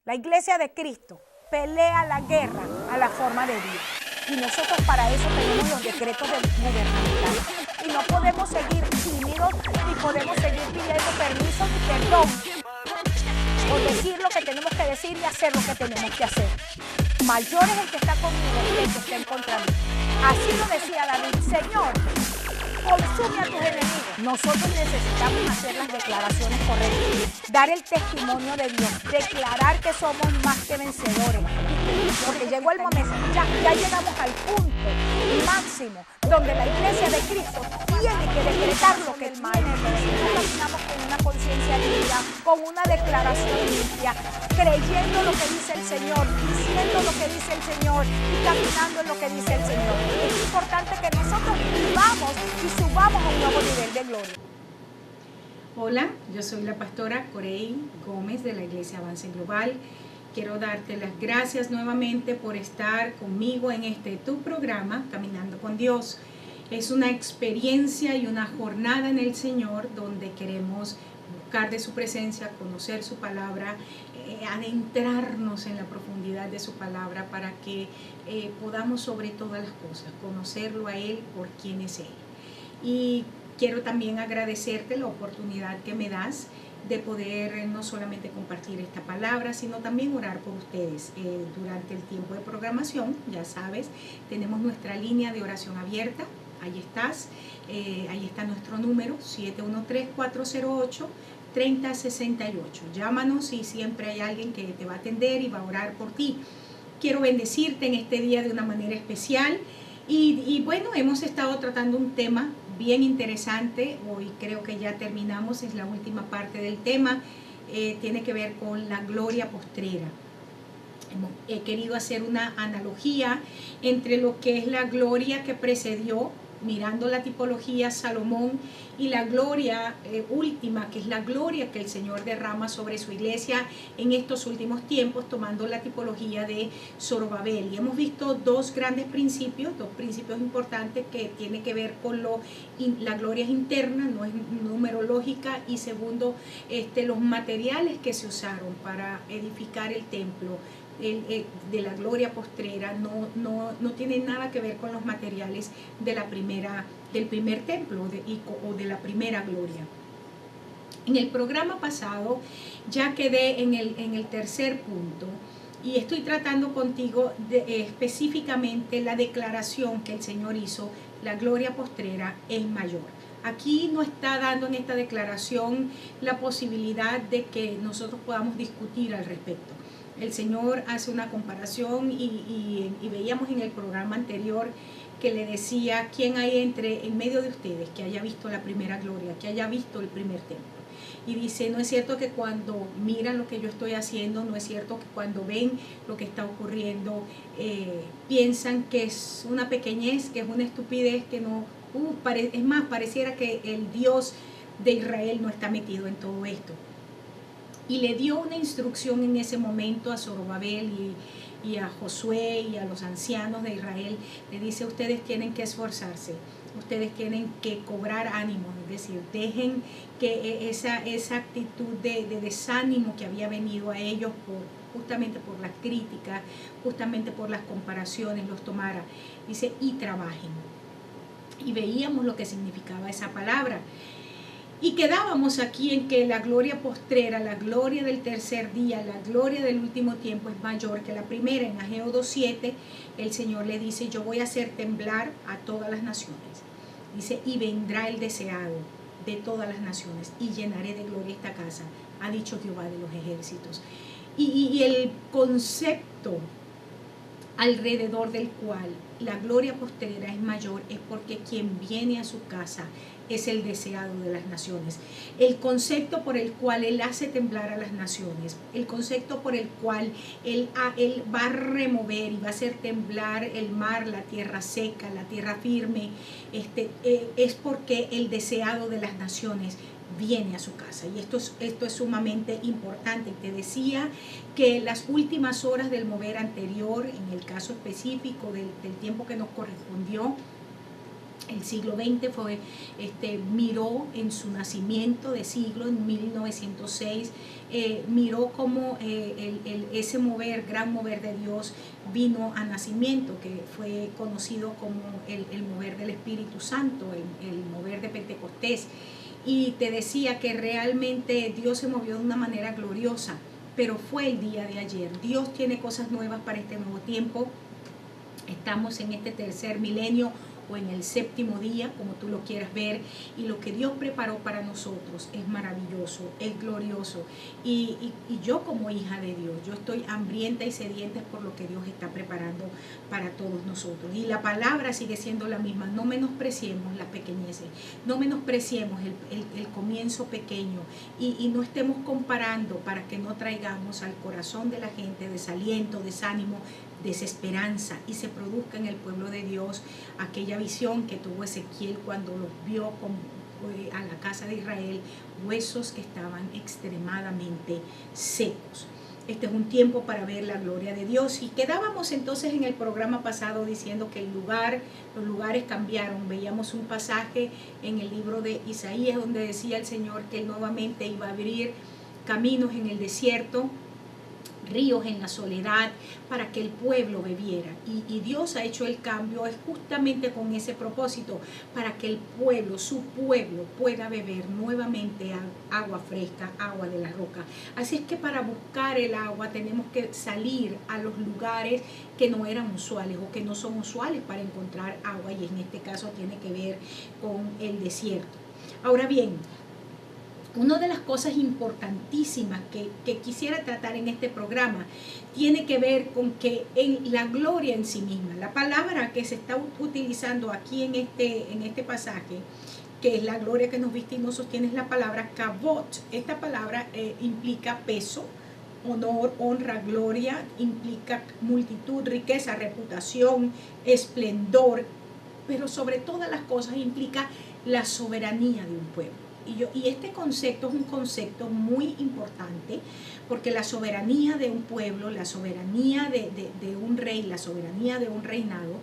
La iglesia de Cristo pelea la guerra a la forma de Dios. Y nosotros para eso tenemos los decretos gubernamentales. Y no podemos seguir tímidos, ni podemos seguir pidiendo permiso ni perdón por decir lo que tenemos que decir y hacer lo que tenemos que hacer. Mayor es el que está conmigo que el que está en contra de mí. Así lo decía David: Señor, consume a tus enemigos. Nosotros necesitamos hacer las declaraciones correctas, dar el testimonio de Dios, declarar que somos más que vencedores. Porque llegó el momento, ya llegamos al punto máximo donde la iglesia de Cristo tiene que decretar lo que el maestro. Nosotros caminamos con una conciencia limpia, con una declaración limpia, creyendo lo que dice el Señor, diciendo lo que dice el Señor y caminando en lo que dice el Señor. Es importante que nosotros vivamos y subamos a un nuevo nivel de gloria. Hola, yo soy la pastora Corey Gómez de la Iglesia Avance Global. Quiero darte las gracias nuevamente por estar conmigo en tu programa, Caminando con Dios. Es una experiencia y una jornada en el Señor donde queremos buscar de su presencia, conocer su palabra, adentrarnos en la profundidad de su palabra para que podamos sobre todas las cosas conocerlo a Él por quién es Él. Y quiero también agradecerte la oportunidad que me das de poder no solamente compartir esta palabra, sino también orar por ustedes durante el tiempo de programación. Ya sabes, tenemos nuestra línea de oración abierta. Ahí estás, ahí está nuestro número 713-408-3068. Llámanos y siempre hay alguien que te va a atender y va a orar por ti. Quiero bendecirte en este día de una manera especial y bueno, hemos estado tratando un tema bien interesante. Hoy creo que ya terminamos, es la última parte del tema. Tiene que ver con la gloria postrera. He querido hacer una analogía entre lo que es la gloria que precedió, mirando la tipología Salomón, y la gloria última, que es la gloria que el Señor derrama sobre su iglesia en estos últimos tiempos, tomando la tipología de Zorobabel. Y hemos visto dos grandes principios, dos principios importantes que tienen que ver con la gloria interna, no es numerológica, y segundo, los materiales que se usaron para edificar el templo. De la gloria postrera no tiene nada que ver con los materiales del primer templo o de la primera gloria. En el programa pasado ya quedé en el tercer punto y estoy tratando contigo específicamente la declaración que el Señor hizo: la gloria postrera es mayor. Aquí no está dando en esta declaración la posibilidad de que nosotros podamos discutir al respecto. El Señor hace una comparación y veíamos en el programa anterior que le decía: ¿quién hay en medio de ustedes que haya visto la primera gloria, que haya visto el primer templo? Y dice: no es cierto que cuando miran lo que yo estoy haciendo, no es cierto que cuando ven lo que está ocurriendo, piensan que es una pequeñez, que es una estupidez, que no, es más, pareciera que el Dios de Israel no está metido en todo esto. Y le dio una instrucción en ese momento a Zorobabel y a Josué y a los ancianos de Israel. Le dice: ustedes tienen que esforzarse, ustedes tienen que cobrar ánimo, es decir, dejen que esa actitud de desánimo que había venido a ellos justamente por las críticas, justamente por las comparaciones, los tomara. Dice: y trabajen. Y veíamos lo que significaba esa palabra. Y quedábamos aquí en que la gloria postrera, la gloria del tercer día, la gloria del último tiempo es mayor que la primera. En Ageo 2:7 el Señor le dice: yo voy a hacer temblar a todas las naciones. Dice: y vendrá el deseado de todas las naciones y llenaré de gloria esta casa, ha dicho Jehová de los ejércitos. Y el concepto alrededor del cual la gloria postrera es mayor es porque quien viene a su casa es el deseado de las naciones. El concepto por el cual Él hace temblar a las naciones, el concepto por el cual Él va a remover y va a hacer temblar el mar, la tierra seca, la tierra firme, es porque el deseado de las naciones viene a su casa. Y esto es sumamente importante. Te decía que las últimas horas del mover anterior, en el caso específico del tiempo que nos correspondió, El siglo XX miró en su nacimiento de siglo, en 1906, miró cómo ese gran mover de Dios vino a nacimiento, que fue conocido como el mover del Espíritu Santo, el mover de Pentecostés. Y te decía que realmente Dios se movió de una manera gloriosa, pero fue el día de ayer. Dios tiene cosas nuevas para este nuevo tiempo. Estamos en este tercer milenio, o en el séptimo día, como tú lo quieras ver, y lo que Dios preparó para nosotros es maravilloso, es glorioso, y yo como hija de Dios, yo estoy hambrienta y sedienta por lo que Dios está preparando para todos nosotros, y la palabra sigue siendo la misma. No menospreciemos las pequeñeces, no menospreciemos el comienzo pequeño, y no estemos comparando, para que no traigamos al corazón de la gente desaliento, desánimo, desesperanza, y se produzca en el pueblo de Dios aquella visión que tuvo Ezequiel cuando los vio a la casa de Israel, huesos que estaban extremadamente secos. Este es un tiempo para ver la gloria de Dios. Y quedábamos entonces en el programa pasado diciendo que los lugares cambiaron. Veíamos un pasaje en el libro de Isaías donde decía el Señor que Él nuevamente iba a abrir caminos en el desierto, ríos en la soledad, para que el pueblo bebiera. Y Dios ha hecho el cambio es justamente con ese propósito, para que el pueblo, su pueblo, pueda beber nuevamente agua fresca, agua de la roca. Así es que para buscar el agua tenemos que salir a los lugares que no eran usuales o que no son usuales para encontrar agua, y en este caso tiene que ver con el desierto. Ahora bien, una de las cosas importantísimas que quisiera tratar en este programa tiene que ver con que en la gloria en sí misma, la palabra que se está utilizando aquí en este pasaje, que es la gloria que nos viste y nos sostiene, es la palabra kabot. Esta palabra implica peso, honor, honra, gloria, implica multitud, riqueza, reputación, esplendor, pero sobre todas las cosas implica la soberanía de un pueblo. Y este concepto es un concepto muy importante, porque la soberanía de un pueblo, la soberanía de un rey, la soberanía de un reinado,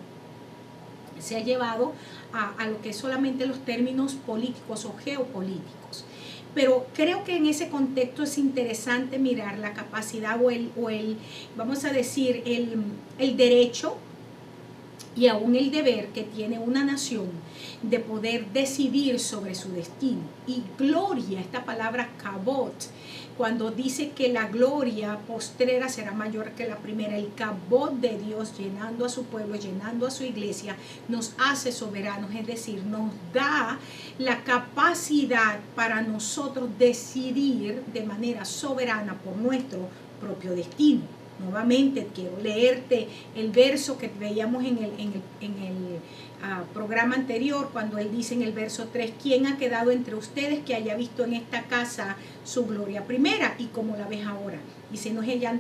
se ha llevado a lo que es solamente los términos políticos o geopolíticos. Pero creo que en ese contexto es interesante mirar la capacidad o el vamos a decir, el derecho y aún el deber que tiene una nación de poder decidir sobre su destino. Y gloria, esta palabra kabot, cuando dice que la gloria postrera será mayor que la primera, el kabot de Dios llenando a su pueblo, llenando a su iglesia, nos hace soberanos, es decir, nos da la capacidad para nosotros decidir de manera soberana por nuestro propio destino. Nuevamente quiero leerte el verso que veíamos en el programa anterior, cuando él dice en el verso 3, ¿quién ha quedado entre ustedes que haya visto en esta casa su gloria primera y como la ves ahora? Dice, no es ella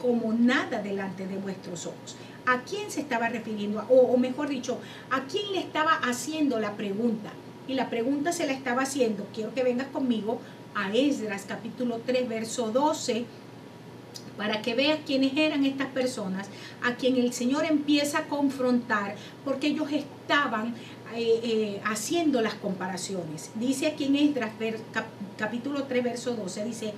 como nada delante de vuestros ojos. ¿A quién se estaba refiriendo? O mejor dicho, ¿a quién le estaba haciendo la pregunta? Y la pregunta se la estaba haciendo, quiero que vengas conmigo a Esdras capítulo 3 verso 12, para que veas quiénes eran estas personas a quien el Señor empieza a confrontar, porque ellos estaban haciendo las comparaciones. Dice aquí en Esdras capítulo 3 verso 12, dice,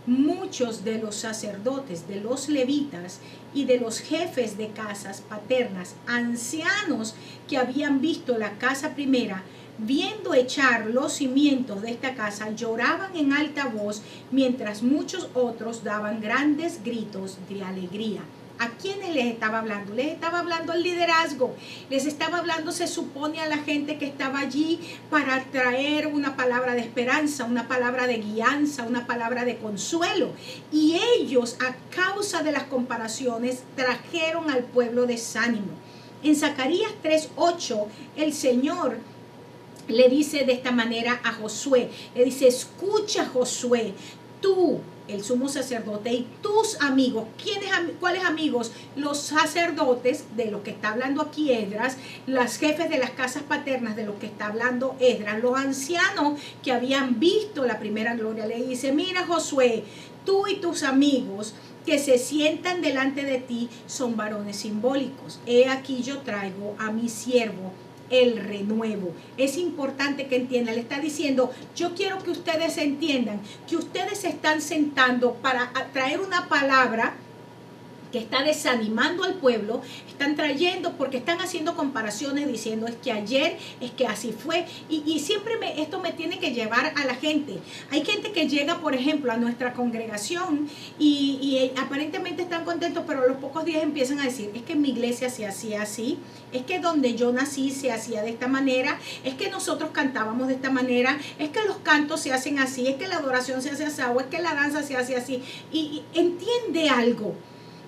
muchos de los sacerdotes, de los levitas y de los jefes de casas paternas, ancianos que habían visto la casa primera, viendo echar los cimientos de esta casa, lloraban en alta voz, mientras muchos otros daban grandes gritos de alegría. ¿A quiénes les estaba hablando? Les estaba hablando al liderazgo, les estaba hablando, se supone, a la gente que estaba allí para traer una palabra de esperanza, una palabra de guianza, una palabra de consuelo. Y ellos, a causa de las comparaciones, trajeron al pueblo desánimo. En Zacarías 3:8, el Señor le dice de esta manera a Josué, le dice, escucha Josué, tú, el sumo sacerdote, y tus amigos. ¿Cuáles amigos? Los sacerdotes, de los que está hablando aquí Esdras, los jefes de las casas paternas, de los que está hablando Esdras, los ancianos que habían visto la primera gloria. Le dice, mira Josué, tú y tus amigos que se sientan delante de ti son varones simbólicos. He aquí yo traigo a mi siervo el renuevo. Es importante que entiendan. Le está diciendo, yo quiero que ustedes entiendan que ustedes se están sentando para traer una palabra que está desanimando al pueblo, están trayendo, porque están haciendo comparaciones diciendo es que ayer, es que así fue, y siempre esto me tiene que llevar a la gente. Hay gente que llega, por ejemplo, a nuestra congregación y aparentemente están contentos, pero a los pocos días empiezan a decir, es que en mi iglesia se hacía así, es que donde yo nací se hacía de esta manera, es que nosotros cantábamos de esta manera, es que los cantos se hacen así, es que la adoración se hace así, o es que la danza se hace así, y entiende algo.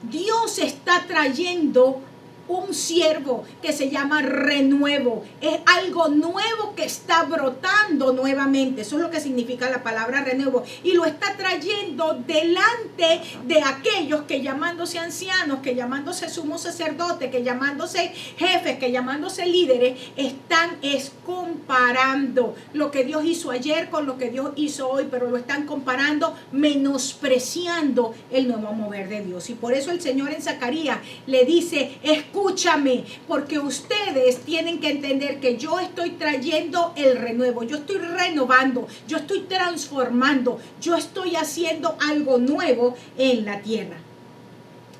Dios está trayendo un siervo que se llama renuevo. Es algo nuevo que está brotando nuevamente. Eso es lo que significa la palabra renuevo. Y lo está trayendo delante de aquellos que llamándose ancianos, que llamándose sumo sacerdote, que llamándose jefes, que llamándose líderes, están comparando lo que Dios hizo ayer con lo que Dios hizo hoy, pero lo están comparando, menospreciando el nuevo mover de Dios. Y por eso el Señor en Zacarías le dice, escúchame, porque ustedes tienen que entender que yo estoy trayendo el renuevo, yo estoy renovando, yo estoy transformando, yo estoy haciendo algo nuevo en la tierra.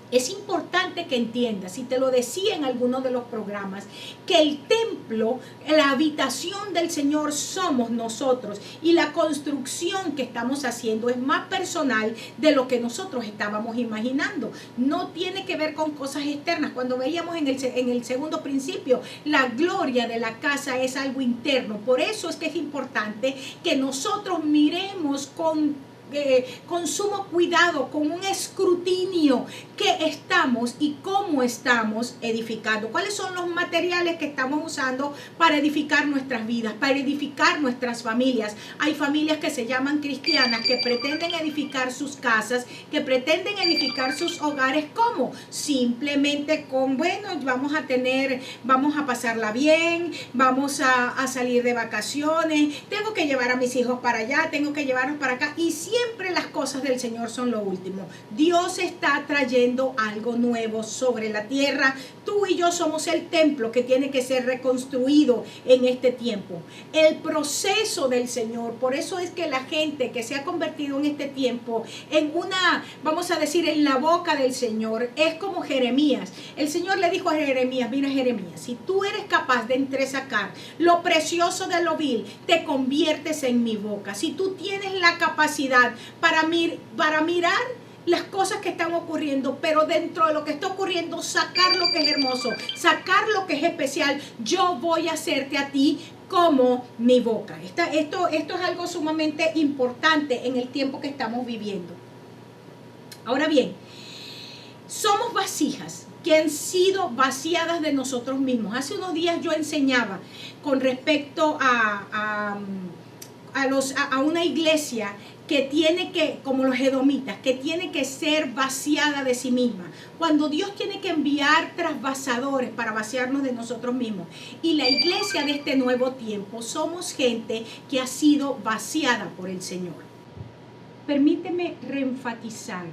Es importante que entiendas, y te lo decía en algunos de los programas, que el templo, la habitación del Señor somos nosotros, y la construcción que estamos haciendo es más personal de lo que nosotros estábamos imaginando. No tiene que ver con cosas externas. Cuando veíamos en el segundo principio, la gloria de la casa es algo interno. Por eso es que es importante que nosotros miremos con sumo cuidado, con un escrutinio, qué estamos y cómo estamos edificando, cuáles son los materiales que estamos usando para edificar nuestras vidas, para edificar nuestras familias. Hay familias que se llaman cristianas, que pretenden edificar sus casas, que pretenden edificar sus hogares. ¿Cómo? Simplemente con, bueno, vamos a pasarla bien, vamos a salir de vacaciones, tengo que llevar a mis hijos para allá, tengo que llevarlos para acá, y siempre las cosas del Señor son lo último. Dios está trayendo algo nuevo sobre la tierra. Tú y yo somos el templo que tiene que ser reconstruido en este tiempo. El proceso del Señor. Por eso es que la gente que se ha convertido en este tiempo en una, vamos a decir, en la boca del Señor, es como Jeremías. El Señor le dijo a Jeremías, mira Jeremías, si tú eres capaz de entresacar lo precioso de lo vil, te conviertes en mi boca. Si tú tienes la capacidad para mirar las cosas que están ocurriendo, pero dentro de lo que está ocurriendo, sacar lo que es hermoso, sacar lo que es especial, yo voy a hacerte a ti como mi boca. Esto es algo sumamente importante en el tiempo que estamos viviendo. Ahora bien, somos vasijas que han sido vaciadas de nosotros mismos. Hace unos días yo enseñaba con respecto a una iglesia que tiene que, como los edomitas, que tiene que ser vaciada de sí misma. Cuando Dios tiene que enviar trasvasadores para vaciarnos de nosotros mismos. Y la iglesia de este nuevo tiempo somos gente que ha sido vaciada por el Señor. Permíteme reenfatizar.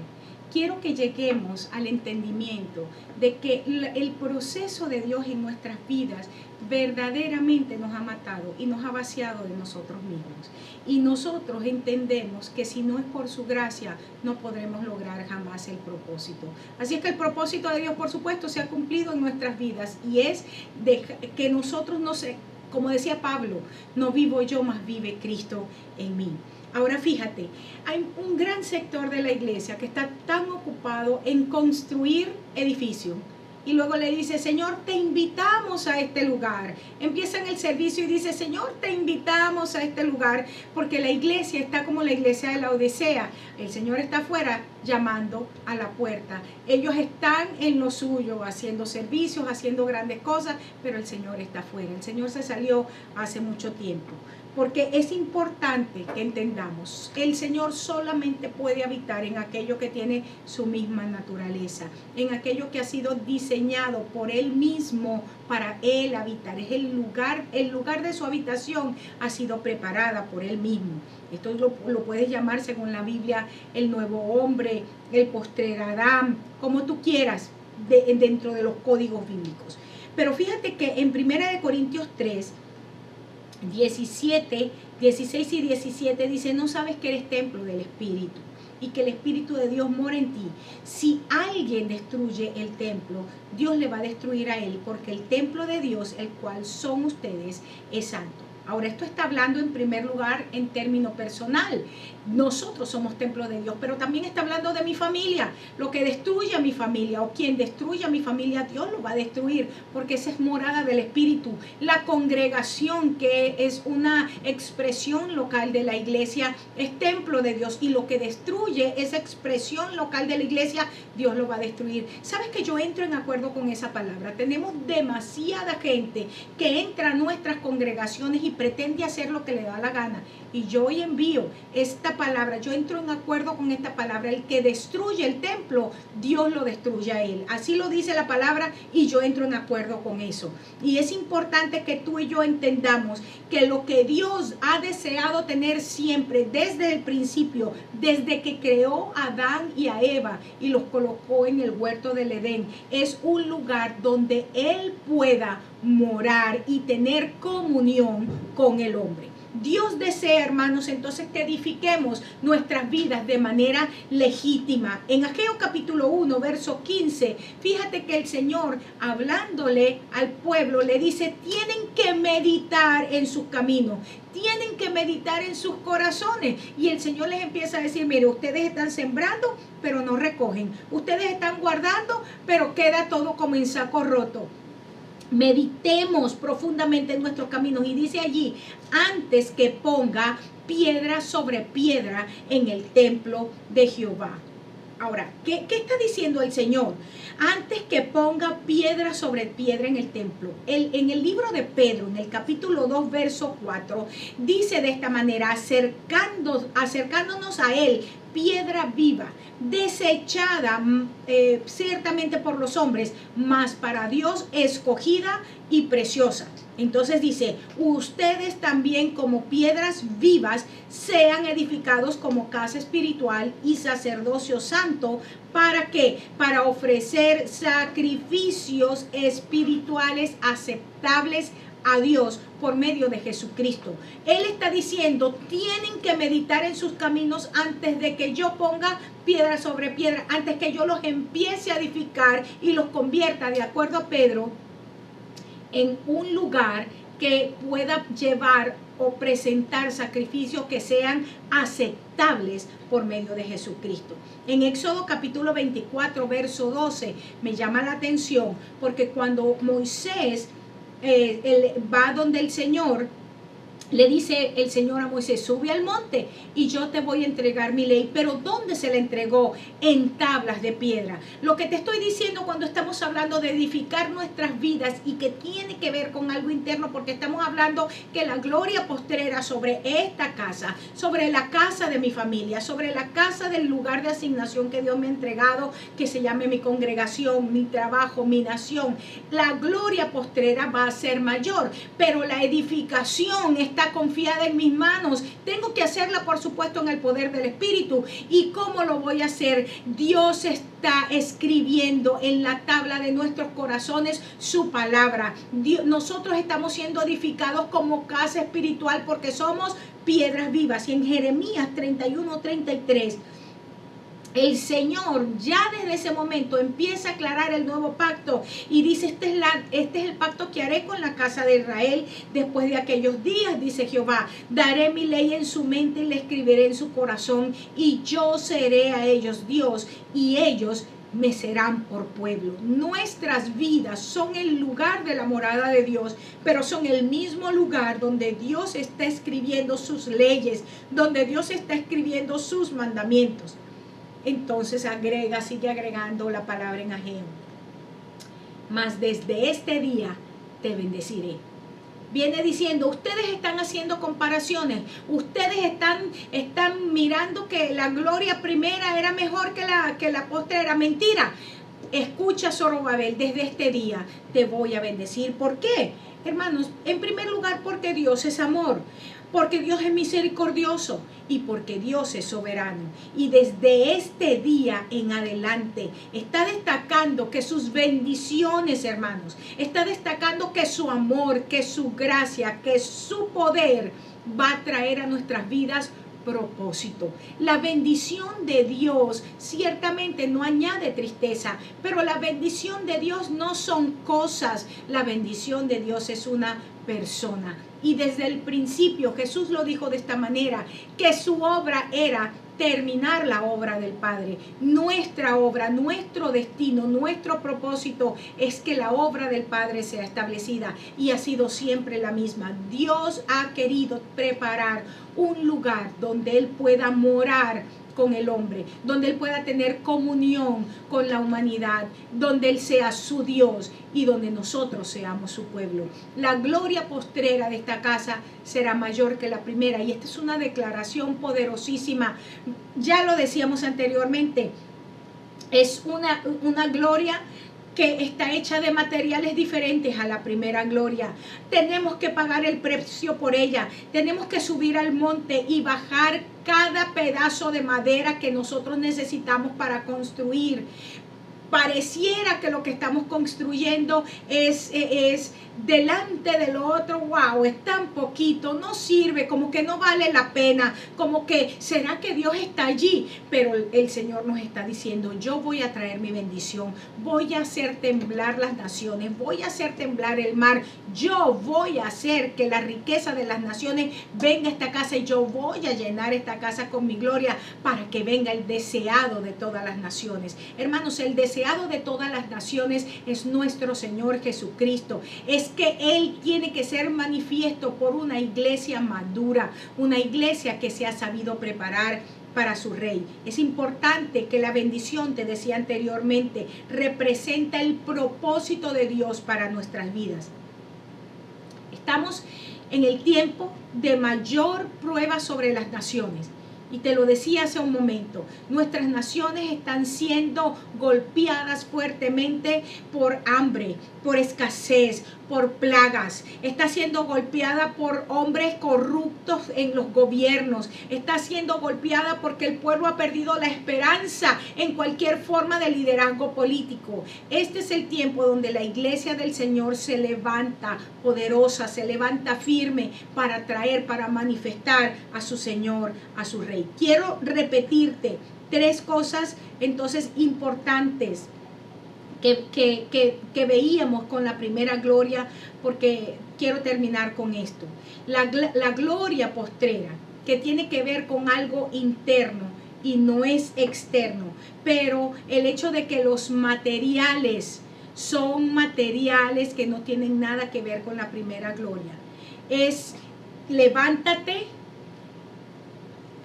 Quiero que lleguemos al entendimiento de que el proceso de Dios en nuestras vidas verdaderamente nos ha matado y nos ha vaciado de nosotros mismos. Y nosotros entendemos que si no es por su gracia, no podremos lograr jamás el propósito. Así es que el propósito de Dios, por supuesto, se ha cumplido en nuestras vidas, y es que nosotros como decía Pablo, no vivo yo, mas vive Cristo en mí. Ahora fíjate, hay un gran sector de la iglesia que está tan ocupado en construir edificios. Y luego le dice, Señor, te invitamos a este lugar. Empiezan el servicio y dice, Señor, te invitamos a este lugar, porque la iglesia está como la iglesia de la Odisea. El Señor está afuera llamando a la puerta. Ellos están en lo suyo, haciendo servicios, haciendo grandes cosas, pero el Señor está afuera. El Señor se salió hace mucho tiempo. Porque es importante que entendamos, el Señor solamente puede habitar en aquello que tiene su misma naturaleza, en aquello que ha sido diseñado por Él mismo para Él habitar. Es el lugar de su habitación ha sido preparada por Él mismo. Esto lo puedes llamar, según la Biblia, el nuevo hombre, el postrer Adán, como tú quieras, dentro de los códigos bíblicos. Pero fíjate que en 1 Corintios 3, 16 y 17 dice, no sabes que eres templo del Espíritu y que el Espíritu de Dios mora en ti. Si alguien destruye el templo, Dios le va a destruir a él, porque el templo de Dios, el cual son ustedes, es santo. Ahora, esto está hablando en primer lugar en término personal. Nosotros somos templo de Dios, pero también está hablando de mi familia. Lo que destruye a mi familia o quien destruye a mi familia, Dios lo va a destruir, porque esa es morada del Espíritu. La congregación, que es una expresión local de la iglesia, es templo de Dios, y lo que destruye esa expresión local de la iglesia, Dios lo va a destruir. ¿Sabes que yo entro en acuerdo con esa palabra? Tenemos demasiada gente que entra a nuestras congregaciones y pretende hacer lo que le da la gana. Y yo hoy envío esta palabra, yo entro en acuerdo con esta palabra. El que destruye el templo, Dios lo destruye a él. Así lo dice la palabra y yo entro en acuerdo con eso. Y es importante que tú y yo entendamos que lo que Dios ha deseado tener siempre, desde el principio, desde que creó a Adán y a Eva y los colocó en el huerto del Edén, es un lugar donde Él pueda morar y tener comunión con el hombre. Dios desea, hermanos, entonces que edifiquemos nuestras vidas de manera legítima. En Ageo capítulo 1, verso 15, fíjate que el Señor, hablándole al pueblo, le dice, tienen que meditar en sus caminos, tienen que meditar en sus corazones. Y el Señor les empieza a decir, mire, ustedes están sembrando, pero no recogen. Ustedes están guardando, pero queda todo como en saco roto. Meditemos profundamente en nuestros caminos. Y dice allí, antes que ponga piedra sobre piedra en el templo de Jehová. Ahora, ¿qué está diciendo el Señor? Antes que ponga piedra sobre piedra en el templo. En el libro de Pedro, en el capítulo 2, verso 4, dice de esta manera, acercándonos a Él, piedra viva, desechada ciertamente por los hombres, mas para Dios escogida y preciosa. Entonces dice, ustedes también como piedras vivas sean edificados como casa espiritual y sacerdocio santo. ¿Para qué? Para ofrecer sacrificios espirituales aceptables a Dios por medio de Jesucristo. Él está diciendo, tienen que meditar en sus caminos antes de que yo ponga piedra sobre piedra, antes que yo los empiece a edificar y los convierta, de acuerdo a Pedro, en un lugar que pueda llevar o presentar sacrificios que sean aceptables por medio de Jesucristo. En Éxodo capítulo 24, verso 12, me llama la atención, porque cuando Moisés él va donde el Señor, le dice el Señor a Moisés, sube al monte y yo te voy a entregar mi ley. Pero ¿dónde se la entregó? En tablas de piedra. Lo que te estoy diciendo cuando estamos hablando de edificar nuestras vidas, y que tiene que ver con algo interno, porque estamos hablando que la gloria postrera sobre esta casa, sobre la casa de mi familia, sobre la casa del lugar de asignación que Dios me ha entregado, que se llame mi congregación, mi trabajo, mi nación, la gloria postrera va a ser mayor, pero la edificación está confiada en mis manos. Tengo que hacerla, por supuesto, en el poder del Espíritu. ¿Y cómo lo voy a hacer? Dios está escribiendo en la tabla de nuestros corazones su palabra. Nosotros estamos siendo edificados como casa espiritual porque somos piedras vivas. Y en Jeremías 31:33, el Señor ya desde ese momento empieza a aclarar el nuevo pacto y dice, este es el pacto que haré con la casa de Israel después de aquellos días, dice Jehová. Daré mi ley en su mente y la escribiré en su corazón, y yo seré a ellos Dios y ellos me serán por pueblo. Nuestras vidas son el lugar de la morada de Dios, pero son el mismo lugar donde Dios está escribiendo sus leyes, donde Dios está escribiendo sus mandamientos. Entonces sigue agregando la palabra en Ageo. Mas desde este día te bendeciré. Viene diciendo, ustedes están haciendo comparaciones, ustedes están mirando que la gloria primera era mejor que la postrera. Mentira. Escucha, Zorobabel, desde este día te voy a bendecir. ¿Por qué? Hermanos, en primer lugar porque Dios es amor. porque Dios es misericordioso y porque Dios es soberano. Y desde este día en adelante está destacando que sus bendiciones, hermanos, está destacando que su amor, que su gracia, que su poder va a traer a nuestras vidas propósito. La bendición de Dios ciertamente no añade tristeza, pero la bendición de Dios no son cosas. La bendición de Dios es una persona. Y desde el principio Jesús lo dijo de esta manera, que su obra era terminar la obra del Padre. Nuestra obra, nuestro destino, nuestro propósito es que la obra del Padre sea establecida, y ha sido siempre la misma. Dios ha querido preparar un lugar donde Él pueda morar con el hombre, donde Él pueda tener comunión con la humanidad, donde Él sea su Dios y donde nosotros seamos su pueblo. La gloria postrera de esta casa será mayor que la primera, y esta es una declaración poderosísima. Ya lo decíamos anteriormente, es una gloria que está hecha de materiales diferentes a la primera gloria. Tenemos que pagar el precio por ella. Tenemos que subir al monte y bajar cada pedazo de madera que nosotros necesitamos para construir. Pareciera que lo que estamos construyendo es delante del otro, wow, es tan poquito, no sirve, como que no vale la pena, como que será que Dios está allí. Pero el Señor nos está diciendo, yo voy a traer mi bendición, voy a hacer temblar las naciones, voy a hacer temblar el mar, yo voy a hacer que la riqueza de las naciones venga a esta casa, y yo voy a llenar esta casa con mi gloria, para que venga el deseado de todas las naciones. Hermanos, el deseado de todas las naciones es nuestro Señor Jesucristo. Es que Él tiene que ser manifiesto por una iglesia madura, una iglesia que se ha sabido preparar para su rey. Es importante que la bendición, te decía anteriormente, representa el propósito de Dios para nuestras vidas. Estamos en el tiempo de mayor prueba sobre las naciones. Y te lo decía hace un momento, nuestras naciones están siendo golpeadas fuertemente por hambre, por escasez, por plagas. Está siendo golpeada por hombres corruptos en los gobiernos. Está siendo golpeada porque el pueblo ha perdido la esperanza en cualquier forma de liderazgo político. Este es el tiempo donde la iglesia del Señor se levanta poderosa, se levanta firme para traer, para manifestar a su Señor, a su Rey. Quiero repetirte 3 cosas entonces importantes que veíamos con la primera gloria, porque quiero terminar con esto. La gloria postrera, que tiene que ver con algo interno y no es externo, pero el hecho de que los materiales son materiales que no tienen nada que ver con la primera gloria. Es levántate,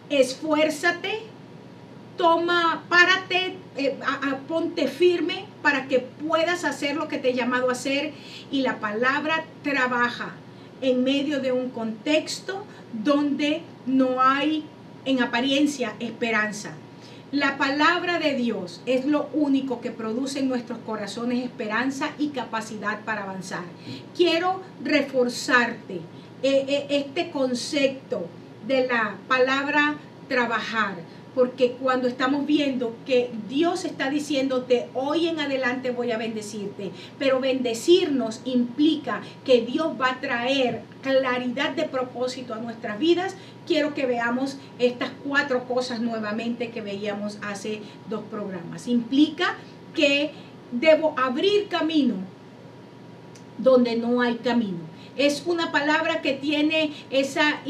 esfuérzate, párate, ponte firme para que puedas hacer lo que te he llamado a hacer. Y la palabra trabaja en medio de un contexto donde no hay en apariencia esperanza. La palabra de Dios es lo único que produce en nuestros corazones esperanza y capacidad para avanzar. Quiero reforzarte este concepto de la palabra trabajar, porque cuando estamos viendo que Dios está diciéndote, hoy en adelante voy a bendecirte, pero bendecirnos implica que Dios va a traer claridad de propósito a nuestras vidas. Quiero que veamos estas 4 cosas nuevamente que veíamos hace 2 programas. Implica que debo abrir camino donde no hay camino. Es una palabra que tiene esa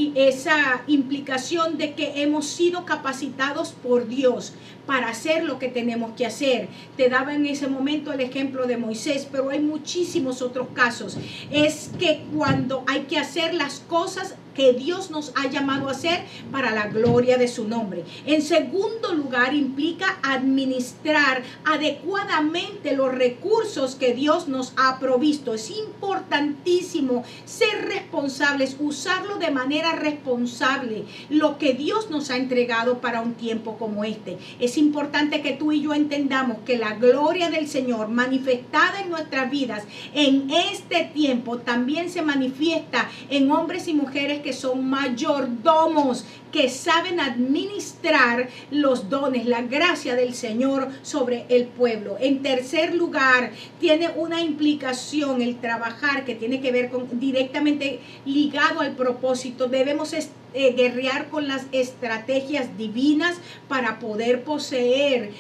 implicación de que hemos sido capacitados por Dios para hacer lo que tenemos que hacer. Te daba en ese momento el ejemplo de Moisés, pero hay muchísimos otros casos. Es que cuando hay que hacer las cosas que Dios nos ha llamado a hacer para la gloria de su nombre. En segundo lugar, implica administrar adecuadamente los recursos que Dios nos ha provisto. Es importantísimo ser responsables, usarlo de manera responsable, lo que Dios nos ha entregado para un tiempo como este. Es importante que tú y yo entendamos que la gloria del Señor manifestada en nuestras vidas en este tiempo también se manifiesta en hombres y mujeres que que son mayordomos, que saben administrar los dones, la gracia del Señor sobre el pueblo. En tercer lugar, tiene una implicación el trabajar que tiene que ver con directamente ligado al propósito. Debemos guerrear con las estrategias divinas para poder poseer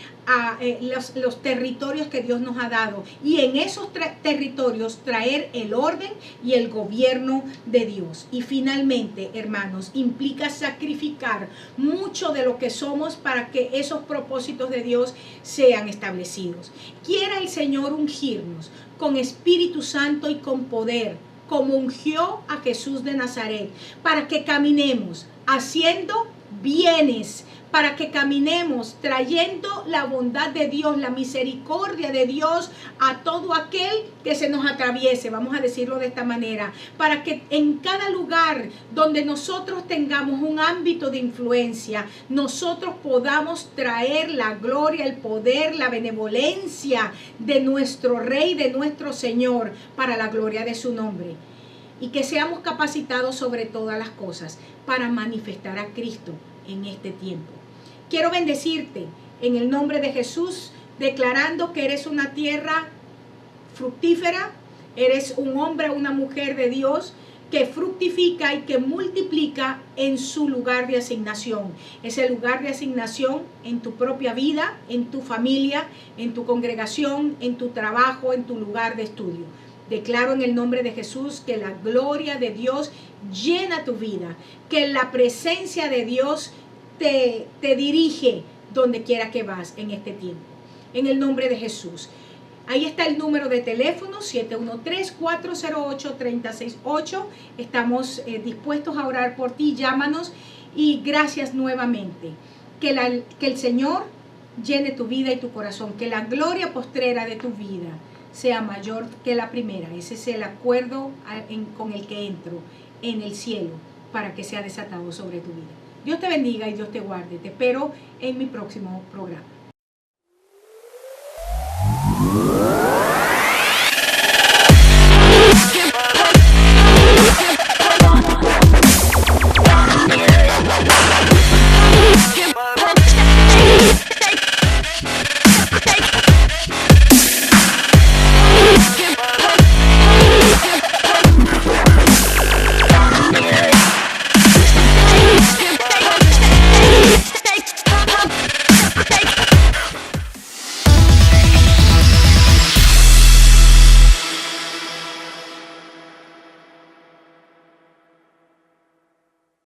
los territorios que Dios nos ha dado, y en esos territorios traer el orden y el gobierno de Dios. Y finalmente, hermanos, implica sacrificar mucho de lo que somos para que esos propósitos de Dios sean establecidos. Quiera el Señor ungirnos con Espíritu Santo y con poder, como ungió a Jesús de Nazaret, para que caminemos haciendo bienes, para que caminemos trayendo la bondad de Dios, la misericordia de Dios a todo aquel que se nos atraviese, vamos a decirlo de esta manera, para que en cada lugar donde nosotros tengamos un ámbito de influencia, nosotros podamos traer la gloria, el poder, la benevolencia de nuestro Rey, de nuestro Señor, para la gloria de su nombre. Y que seamos capacitados sobre todas las cosas para manifestar a Cristo en este tiempo. Quiero bendecirte en el nombre de Jesús, declarando que eres una tierra fructífera, eres un hombre o una mujer de Dios que fructifica y que multiplica en su lugar de asignación. Ese lugar de asignación en tu propia vida, en tu familia, en tu congregación, en tu trabajo, en tu lugar de estudio. Declaro en el nombre de Jesús que la gloria de Dios llena tu vida, que la presencia de Dios te dirige donde quiera que vas en este tiempo. En el nombre de Jesús. Ahí está el número de teléfono, 713-408-368. Estamos dispuestos a orar por ti. Llámanos y gracias nuevamente. Que el Señor llene tu vida y tu corazón. Que la gloria postrera de tu vida sea mayor que la primera. Ese es el acuerdo con el que entro en el cielo para que sea desatado sobre tu vida. Dios te bendiga y Dios te guarde. Te espero en mi próximo programa.